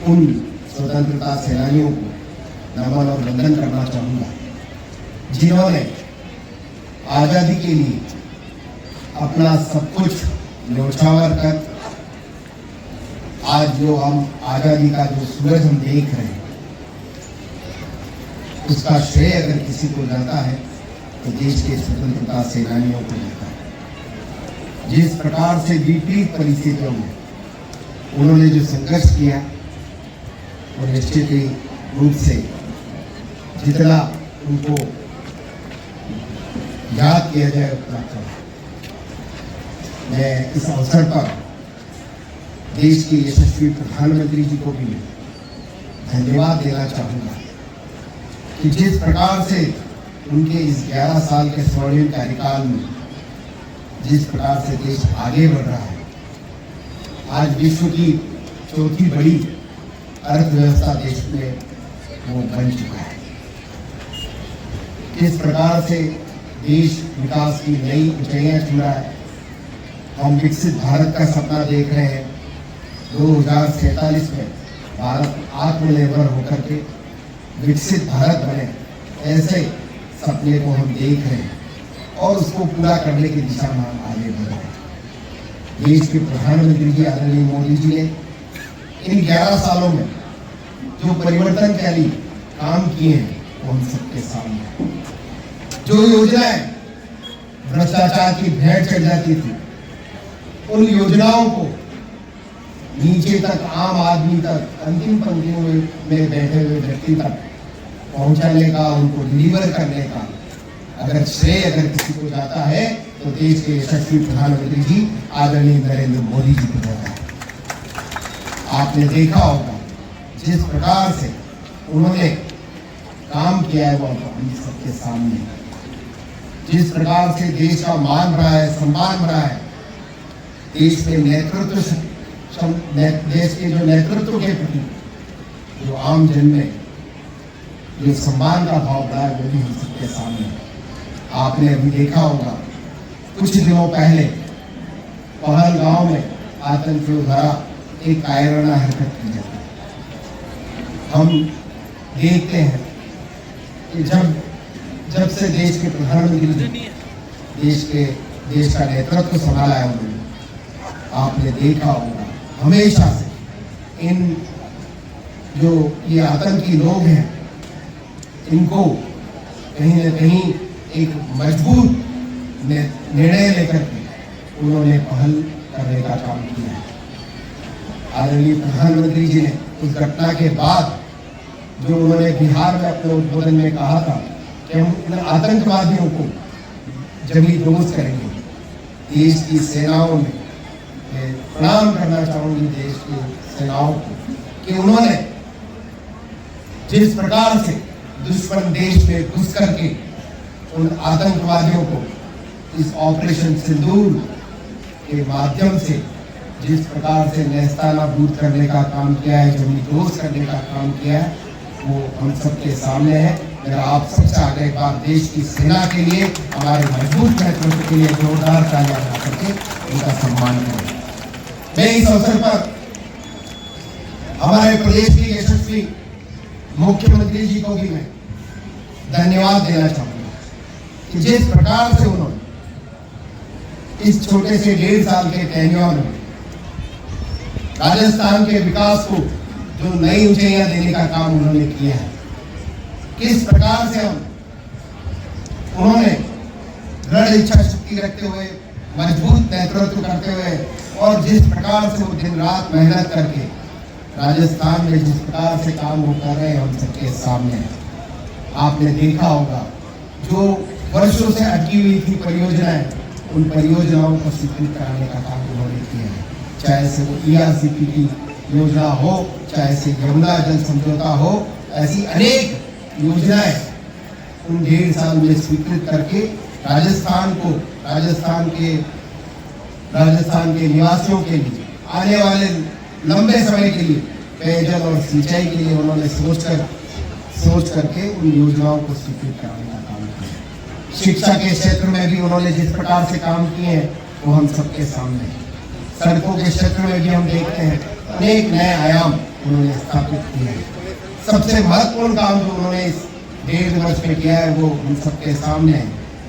उन स्वतंत्रता सेनानियों को नमन और वंदन करना चाहूँगा जिन्होंने आज़ादी के लिए अपना सब कुछ न्योछावर कर आज जो हम आज़ादी का जो सूरज हम देख रहे हैं, उसका श्रेय अगर किसी को जाता है तो देश के स्वतंत्रता सेनानियों को जाता है। जिस प्रकार से विपरीत परिस्थितियों में उन्होंने जो संघर्ष किया वो निश्चित ही रूप से जितना उनको याद किया जाए उतना कम। मैं इस अवसर पर देश के यशस्वी प्रधानमंत्री जी को भी धन्यवाद देना चाहूँगा कि जिस प्रकार से उनके इस 11 साल के स्वर्णिम कार्यकाल में जिस प्रकार से देश आगे बढ़ रहा है, आज विश्व की चौथी बड़ी अर्थव्यवस्था देश में वो बन चुका है। किस प्रकार से देश विकास की नई ऊंचाइयां छू रहा है। हम विकसित भारत का सपना देख रहे हैं। 2047 में भारत आत्मनिर्भर होकर के विकसित भारत बने, ऐसे सपने को हम देख रहे हैं और उसको पूरा करने की दिशा में हम आगे बढ़ रहे हैं। देश के प्रधानमंत्री जी आदरणीय मोदी जी ने इन 11 सालों में जो परिवर्तनकारी काम किए हैं वो हम सबके सामने। जो योजनाएं भ्रष्टाचार की भेंट चढ़ जाती थी, उन योजनाओं को नीचे तक, आम आदमी तक, अंतिम पंक्तियों में बैठे हुए व्यक्ति तक पहुंचाने का, उनको डिलीवर करने का अगर श्रेय अगर किसी को जाता है तो देश के यशस्वी प्रधानमंत्री जी आदरणीय नरेंद्र मोदी जी को जाता है। आपने देखा होगा जिस प्रकार से उन्होंने काम किया है वो हम सबके सामने, जिस प्रकार से देश का मान रहा है, सम्मान रहा है, देश के नेतृत्व, देश के जो नेतृत्व के प्रति जो आम जन में जो सम्मान का भाव बढ़ा है वो भी हम सबके सामने है। आपने अभी देखा होगा कुछ दिनों पहले पहलगांव में आतंकियों द्वारा एक कायराना हरकत की जाती है। हम देखते हैं कि जब से देश के प्रधानमंत्री देश का नेतृत्व संभाला है उन्होंने, आपने देखा होगा हमेशा से इन जो ये आतंकी लोग हैं इनको कहीं न कहीं एक मजबूत निर्णय लेकर के उन्होंने पहल करने का काम किया है। आदरणीय प्रधानमंत्री जी ने उस घटना के बाद जो उन्होंने बिहार में अपने उद्बोधन में कहा था कि हम इन आतंकवादियों को जमीन दोष करेंगे, देश की सेनाओं में प्रणाम करना चाहूंगी देश की सेनाओं को कि उन्होंने जिस प्रकार से दुश्मन देश में घुस करके उन आतंकवादियों को इस ऑपरेशन सिंदूर के माध्यम से जिस प्रकार से नेस्तानाबूद करने का काम किया है, जमींदोज करने का काम किया है, वो हम सबके सामने है। मेरा आप सबसे आगे बार देश की सेना के लिए, हमारे मजबूत नेतृत्व के लिए जोरदार तालियां बजा करके उनका सम्मान करें। मैं इस अवसर पर हमारे प्रदेश के यशस्वी मुख्यमंत्री जी को भी मैं धन्यवाद देना चाहूंगा कि जिस प्रकार से उन्होंने इस छोटे से 1.5 साल के टेन्योर में राजस्थान के विकास को जो नई ऊंचाइयां देने का काम उन्होंने किया है, किस प्रकार से उन्होंने दृढ़ इच्छा शक्ति रखते हुए, मजबूत नेतृत्व करते हुए और जिस प्रकार से वो दिन रात मेहनत करके राजस्थान में जिस प्रकार से काम वो कर रहे हैं हम सबके सामने है। आपने देखा होगा जो वर्षों से अटकी हुई थी परियोजनाएं, उन परियोजनाओं को स्वीकृत कराने का काम उन्होंने किया है। चाहे से वो ERCP की योजना हो, चाहे से यमुना जल समझौता हो, ऐसी अनेक योजनाएं उन 1.5 साल में स्वीकृत करके राजस्थान के निवासियों के लिए आने वाले लंबे समय के लिए पेयजल और सिंचाई के लिए उन्होंने सोच करके उन योजनाओं को स्वीकृत कराने का काम किया। शिक्षा के क्षेत्र में भी उन्होंने जिस प्रकार से काम किए हैं वो हम सबके सामने है। सड़कों के क्षेत्र में भी हम देखते हैं अनेक नए आयाम उन्होंने स्थापित किए हैं। सबसे महत्वपूर्ण काम जो उन्होंने इस 1.5 वर्ष में किया है वो हम सबके सामने है।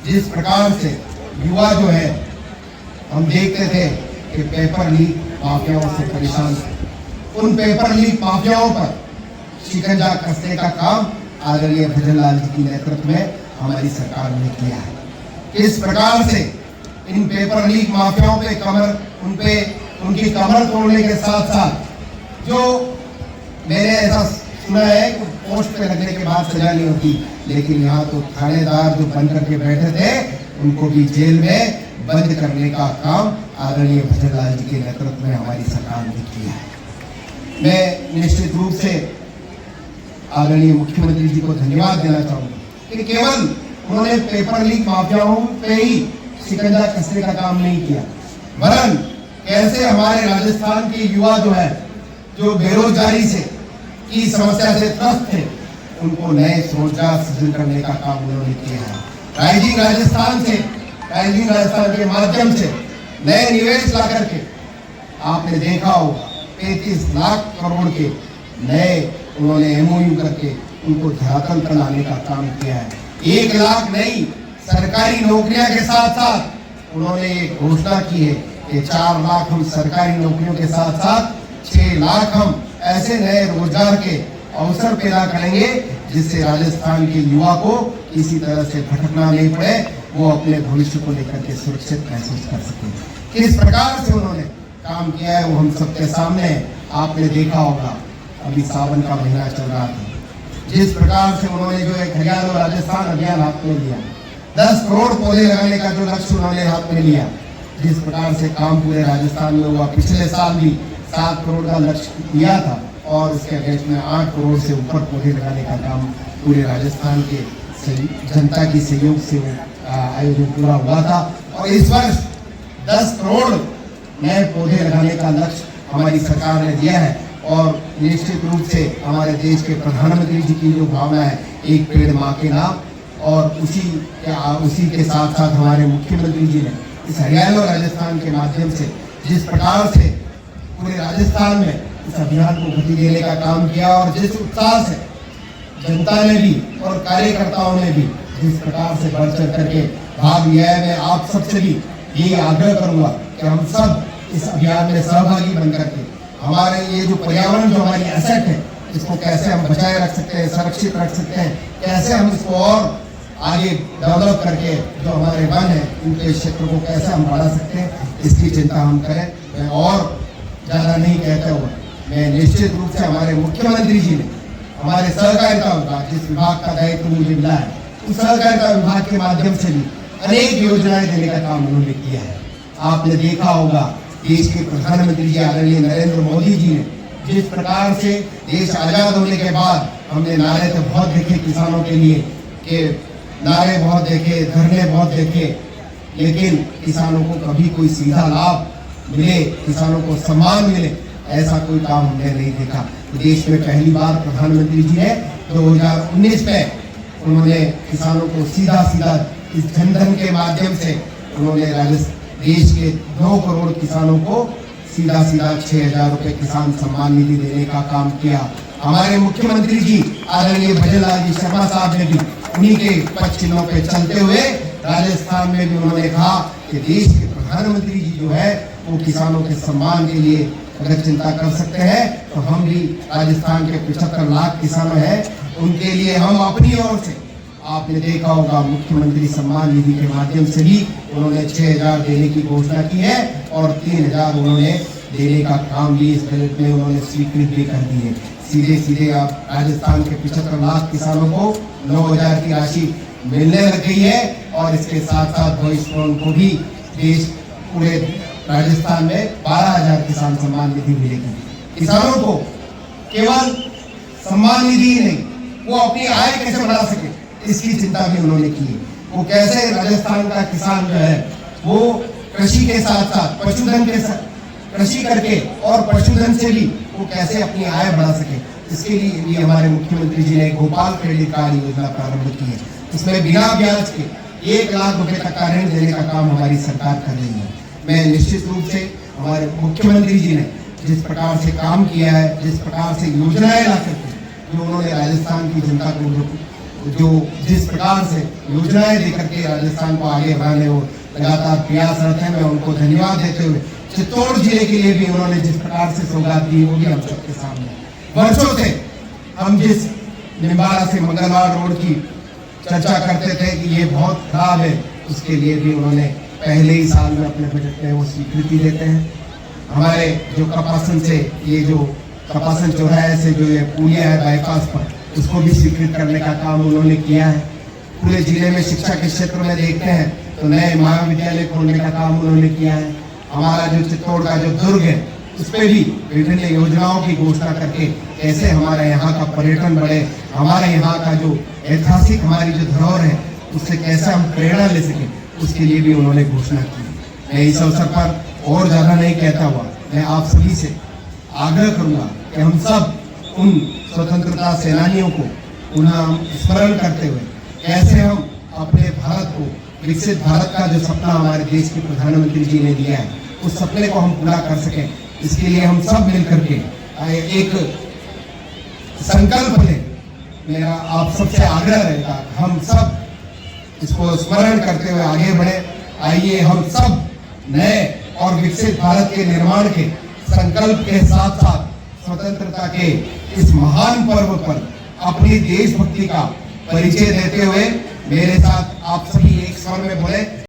जिस प्रकार से युवा जो है, हम देखते थे कि पेपर लीक माफियाओं से परेशान थे, उन पेपर लीक माफियाओं पर शिकंजा कसने का काम आदरणीय भजनलाल जी के नेतृत्व में हमारी सरकार ने किया है। किस प्रकार से इन पेपर लीक माफियाओं पे उनकी कमर तोड़ने के साथ साथ, जो मैंने ऐसा सुना है कि पोस्ट पे लगने के बाद सजा नहीं होती, लेकिन यहाँ तो थानेदार जो बंद करके बैठे थे उनको भी जेल में बंद करने का काम आदरणीय भजनलाल जी के नेतृत्व में हमारी सरकार ने किया है। मैं निश्चित रूप से आदरणीय मुख्यमंत्री जी को धन्यवाद देना चाहूंगा कि केवल उन्होंने पेपर लीक माफियाओं पे ही शिकंजा कसने का काम नहीं किया, वरन कैसे हमारे राजस्थान के युवा जो है, जो बेरोजगारी से की समस्या से त्रस्त थे, उनको नए रोजगार सृजन करने का काम उन्होंने किया है। राइजिंग राजस्थान के माध्यम से नए निवेश ला करके आपने देखा होगा 35 लाख करोड़ के नए उन्होंने MOU करके उनको धरातल पर लाने का काम किया है। 1 लाख नई सरकारी नौकरियां के साथ साथ उन्होंने एक घोषणा की है कि 4 लाख हम सरकारी नौकरियों के साथ साथ 6 लाख हम ऐसे नए रोजगार के अवसर पैदा करेंगे जिससे राजस्थान के युवा को किसी तरह से भटकना नहीं पड़े, वो अपने भविष्य को लेकर के सुरक्षित महसूस कर सके। किस प्रकार से उन्होंने काम किया है वो हम सबके सामने है। आपने देखा होगा अभी सावन का महीना चल रहा था, जिस प्रकार से उन्होंने जो एक हरियाणा और राजस्थान अभियान हाथ में लिया, 10 करोड़ पौधे लगाने का जो लक्ष्य उन्होंने हाथ में लिया, जिस प्रकार से काम पूरे राजस्थान में हुआ। पिछले साल भी 7 करोड़ का लक्ष्य दिया था और उसके अगेंस्ट में 8 करोड़ से ऊपर पौधे लगाने का काम पूरे राजस्थान के जनता की सहयोग से आयोजन पूरा हुआ था। और इस वर्ष 10 करोड़ नए पौधे लगाने का लक्ष्य हमारी सरकार ने दिया है। और निश्चित रूप से हमारे देश के प्रधानमंत्री जी की जो भावना है, एक पेड़ माँ के नाम, और उसी के साथ साथ हमारे मुख्यमंत्री जी ने इस हरियाणा और राजस्थान के माध्यम से जिस प्रकार से पूरे राजस्थान में इस अभियान को गति देने का काम किया, और जिस उत्साह से जनता ने भी और कार्यकर्ताओं ने भी जिस प्रकार से बढ़ चढ़ करके भाग लिया है, मैं आप सबसे भी यही आग्रह करूंगा कि हम सब इस अभियान में सहभागी बन करके हमारे ये जो पर्यावरण जो हमारी एसेट है, इसको कैसे हम बचाए रख सकते हैं, संरक्षित रख सकते हैं, कैसे हम इसको और आगे डेवलप करके जो हमारे वन है उनके क्षेत्र को कैसे हम बढ़ा सकते हैं, इसकी चिंता हम करें। मैं और ज़्यादा नहीं कहता हुआ, मैं निश्चित रूप से हमारे मुख्यमंत्री जी ने हमारे सहकारिता विभाग, जिस विभाग का दायित्व मुझे मिला है, उस सहकारिता विभाग के माध्यम से भी अनेक योजनाएं देने का काम उन्होंने किया है। आपने देखा होगा देश के प्रधानमंत्री जी आदरणीय नरेंद्र मोदी जी ने जिस प्रकार से देश आजाद होने के बाद हमने नारे तो बहुत देखे किसानों के लिए, कि नारे बहुत देखे, धरने बहुत देखे, लेकिन किसानों को कभी कोई सीधा लाभ मिले, किसानों को सम्मान मिले, ऐसा कोई काम हमने नहीं देखा। देश में पहली बार प्रधानमंत्री जी ने 2019 में उन्होंने किसानों को सीधा इस जनधन के माध्यम से उन्होंने देश के 9 करोड़ किसानों को सीधा 6,000 रुपए किसान सम्मान निधि देने का काम किया। हमारे मुख्यमंत्री जी आदरणीय भजनलाल जी शर्मा साहब ने भी उन्हीं के पद चिन्हों पे चलते हुए राजस्थान में भी उन्होंने कहा कि देश के प्रधानमंत्री जी जो है वो किसानों के सम्मान के लिए अगर चिंता कर सकते हैं, तो हम भी राजस्थान के 75 लाख किसान हैं, उनके लिए हम अपनी ओर से, आपने देखा होगा मुख्यमंत्री सम्मान निधि के माध्यम से भी उन्होंने 6,000 देने की घोषणा की है, और 3,000 उन्होंने देने का काम भी इस बजट में उन्होंने स्वीकृत भी कर दी है। सीधे आप राजस्थान के 75 लाख किसानों को 9,000 की राशि मिलने लग गई है, और इसके साथ साथ भविष्य में उनको भी देश पूरे राजस्थान में 12,000 किसान सम्मान निधि मिलेगी। किसानों को केवल सम्मान निधि ही नहीं, वो अपनी आय कैसे बढ़ा सके इसकी चिंता भी उन्होंने की है। वो कैसे राजस्थान का किसान जो है वो कृषि के साथ साथ पशुधन के साथ कृषि करके और पशुधन से भी वो कैसे अपनी आय बढ़ा सके, इसके लिए हमारे मुख्यमंत्री जी ने गोपाल क्रेडिट कार्ड योजना प्रारंभ की है। इसमें बिना ब्याज के 1 लाख रुपए तक का ऋण देने का काम हमारी सरकार कर रही है। मैं निश्चित रूप से हमारे मुख्यमंत्री जी ने जिस प्रकार से काम किया है, जिस प्रकार से योजनाएं ला करके जो उन्होंने राजस्थान की जनता को जो जिस प्रकार से योजनाएं देकर के राजस्थान को आगे बढ़ाने वो लगातार प्रयासरत है। मैं उनको धन्यवाद देते हुए चित्तौड़ जिले के लिए भी उन्होंने जिस प्रकार से सौगात दी वो भी हम सबके सामने। वर्षों से हम जिस निम्बाड़ा से मंगलवार रोड की चर्चा करते थे कि ये बहुत खराब है, उसके लिए भी उन्होंने पहले ही साल में अपने बजट में वो स्वीकृति देते हैं। हमारे जो कपासन से ये जो कपासन चौराहे से जो ये पुलिया है बाईपास पर, उसको भी स्वीकृत करने का काम उन्होंने किया है। पूरे जिले में शिक्षा के क्षेत्र में देखते हैं तो नए महाविद्यालय खोलने का काम उन्होंने किया है। हमारा जो चित्तौड़ का जो दुर्ग है उस पर भी विभिन्न योजनाओं की घोषणा करके कैसे हमारे यहाँ का पर्यटन बढ़े, हमारे यहाँ का जो ऐतिहासिक हमारी जो धरोहर है उससे कैसे हम प्रेरणा ले सकें, उसके लिए भी उन्होंने घोषणा की। मैं इस अवसर पर और ज्यादा नहीं कहता हुआ मैं आप सभी से आग्रह करूंगा कि हम सब उन स्वतंत्रता सेनानियों को पुनः स्मरण करते हुए कैसे हम अपने भारत को विकसित भारत का जो सपना हमारे देश के प्रधानमंत्री जी ने दिया है उस सपने को हम पूरा कर सकें, इसके लिए हम सब मिलकर के एक संकल्प लें। मेरा आप सबसे आग्रह रहेगा हम सब इसको स्मरण करते हुए आगे बढ़े। आइए हम सब नए और विकसित भारत के निर्माण के संकल्प के साथ साथ स्वतंत्रता के इस महान पर्व पर अपनी देशभक्ति का परिचय देते हुए मेरे साथ आप सभी एक स्वर में बोले।